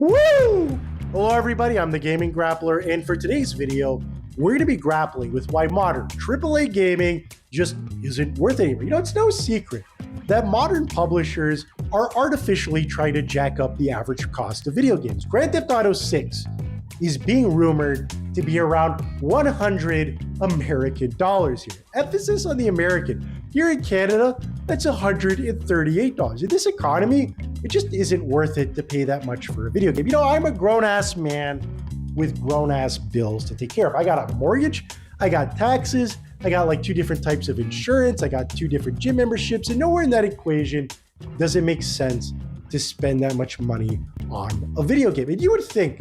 Woo! Hello everybody, I'm the Gaming Grappler, and for today's video, we're going to be grappling with why modern AAA gaming just isn't worth it anymore. You know, it's no secret that modern publishers are artificially trying to jack up the average cost of video games. Grand Theft Auto 6 is being rumored to be around $100 American dollars here. Emphasis on the American. Here in Canada, that's $138. In this economy, it just isn't worth it to pay that much for a video game. You know, I'm a grown-ass man with grown-ass bills to take care of. I got a mortgage, I got taxes, I got like 2 different types of insurance, I got 2 different gym memberships, and nowhere in that equation does it make sense to spend that much money on a video game. And you would think,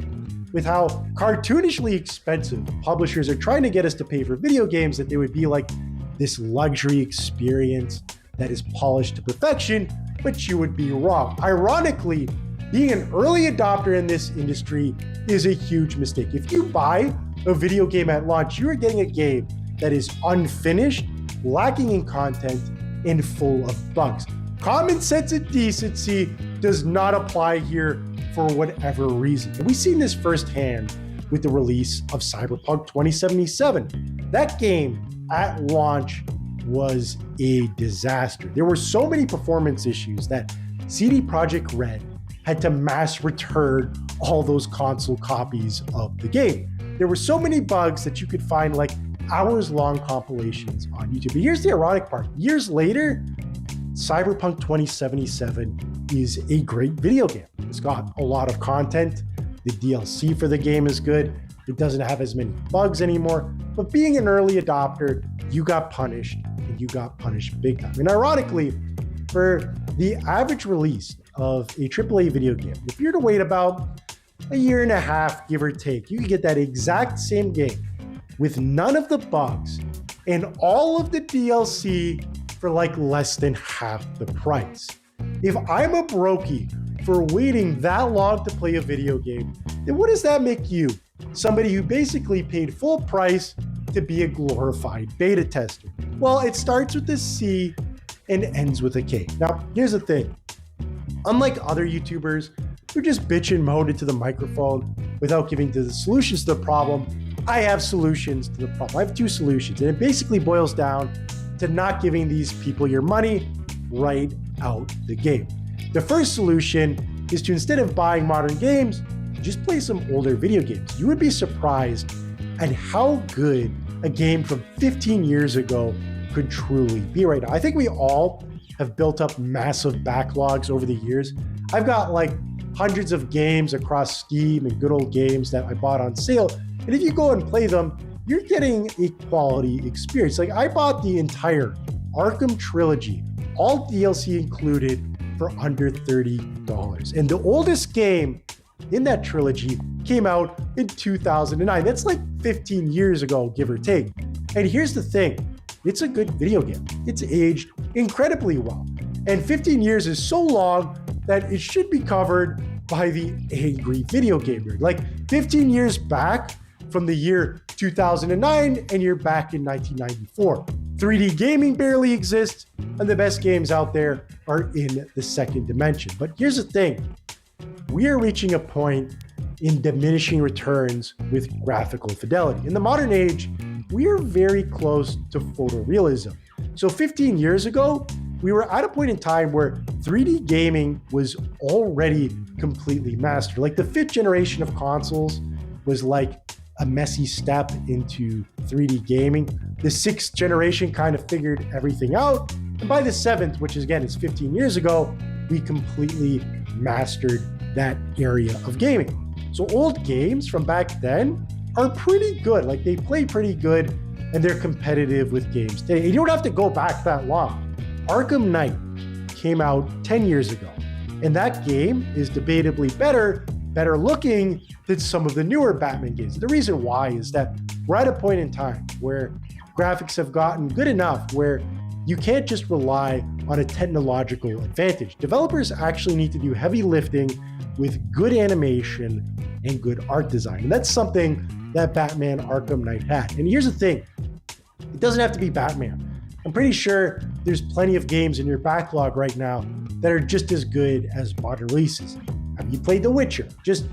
with how cartoonishly expensive publishers are trying to get us to pay for video games, that they would be like this luxury experience that is polished to perfection, but you would be wrong. Ironically, being an early adopter in this industry is a huge mistake. If you buy a video game at launch, you are getting a game that is unfinished, lacking in content, and full of bugs. Common sense and decency does not apply here for whatever reason. And we've seen this firsthand with the release of Cyberpunk 2077. That game at launch was a disaster. There were so many performance issues that CD Projekt Red had to mass return all those console copies of the game. There were so many bugs that you could find like hours-long compilations on YouTube. But here's the ironic part. Years later, Cyberpunk 2077 is a great video game. It's got a lot of content. The DLC for the game is good. It doesn't have as many bugs anymore. But being an early adopter, you got punished, and you got punished big time. And ironically, for the average release of a AAA video game, if you're to wait about a year and a half, give or take, you can get that exact same game with none of the bugs and all of the DLC for like less than half the price. If I'm a brokey for waiting that long to play a video game, then what does that make you? Somebody who basically paid full price to be a glorified beta tester. Well, it starts with a C and ends with a K. Now, here's the thing. Unlike other YouTubers who just bitch and moan into the microphone without giving the solutions to the problem, I have solutions to the problem. I have 2 solutions, and it basically boils down to not giving these people your money right out the game. The first solution is to, instead of buying modern games, just play some older video games. You would be surprised at how good a game from 15 years ago could truly be right now. I think we all have built up massive backlogs over the years. I've got like hundreds of games across Steam and good old games that I bought on sale. And if you go and play them, you're getting a quality experience. Like, I bought the entire Arkham trilogy, all DLC included, for under $30. And the oldest game in that trilogy came out in 2009. That's like 15 years ago, give or take. And here's the thing. It's a good video game. It's aged incredibly well. And 15 years is so long that it should be covered by the angry video game nerd. Like 15 years back from the year 2009, and you're back in 1994. 3D gaming barely exists, and the best games out there are in the second dimension. But here's the thing. We are reaching a point in diminishing returns with graphical fidelity. In the modern age, we are very close to photorealism. So 15 years ago, we were at a point in time where 3D gaming was already completely mastered. Like the 5th generation of consoles was like a messy step into 3D gaming. The 6th generation kind of figured everything out. And by the 7th, which again is 15 years ago, we completely mastered that area of gaming. So old games from back then are pretty good. Like, they play pretty good, and they're competitive with games today. You don't have to go back that long. Arkham Knight came out 10 years ago, and that game is debatably better looking than some of the newer Batman games. The reason why is that we're at a point in time where graphics have gotten good enough where you can't just rely on a technological advantage. Developers actually need to do heavy lifting with good animation and good art design. And that's something that Batman Arkham Knight had. And here's the thing. It doesn't have to be Batman. I'm pretty sure there's plenty of games in your backlog right now that are just as good as modern releases. you played The Witcher. Just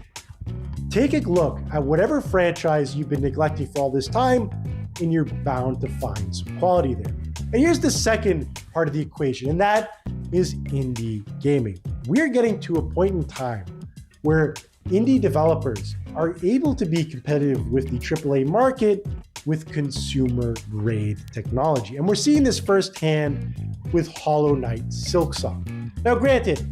take a look at whatever franchise you've been neglecting for all this time, and you're bound to find some quality there. And here's the second part of the equation, and that is indie gaming. We're getting to a point in time where indie developers are able to be competitive with the AAA market with consumer-grade technology. And we're seeing this firsthand with Hollow Knight Silksong. Now, granted,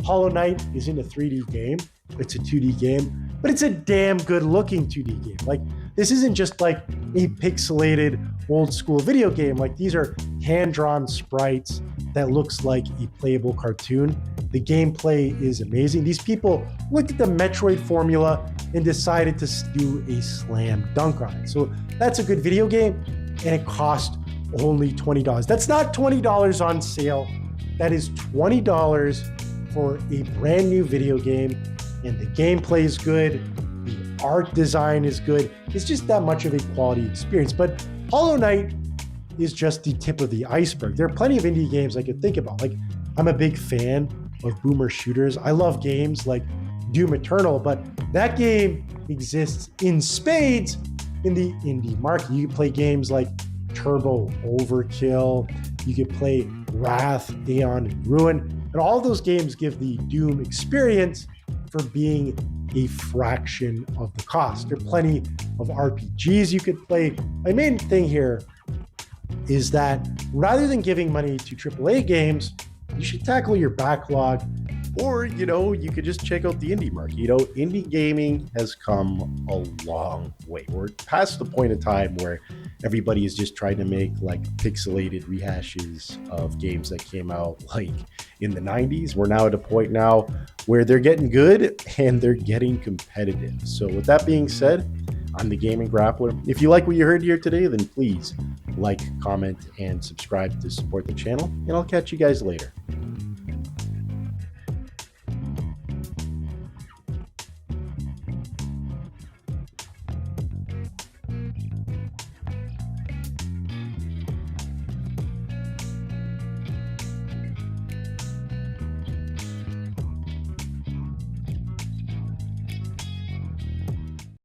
Hollow Knight isn't a 3D game, it's a 2D game, but it's a damn good-looking 2D game. Like, this isn't just like a pixelated old-school video game. Like, these are hand-drawn sprites that looks like a playable cartoon. The gameplay is amazing. These people looked at the Metroid formula and decided to do a slam dunk on it. So that's a good video game, and it cost only $20. That's not $20 on sale. That is $20 for a brand new video game, and the gameplay is good, the art design is good. It's just that much of a quality experience. But Hollow Knight is just the tip of the iceberg. There are plenty of indie games I could think about. Like, I'm a big fan of boomer shooters. I love games like Doom Eternal, but that game exists in spades in the indie market. You can play games like Turbo Overkill, you can play Wrath, Aeon, and Ruin, and all of those games give the Doom experience for being a fraction of the cost. There are plenty of RPGs you could play. My main thing here is that rather than giving money to AAA games, you should tackle your backlog, or, you could just check out the indie market. Indie gaming has come a long way. We're past the point of time where everybody is just trying to make like pixelated rehashes of games that came out like in the 90s. We're now at a point now where they're getting good and they're getting competitive. So with that being said, I'm the Gaming Grappler. If you like what you heard here today, then please like, comment, and subscribe to support the channel, and I'll catch you guys later.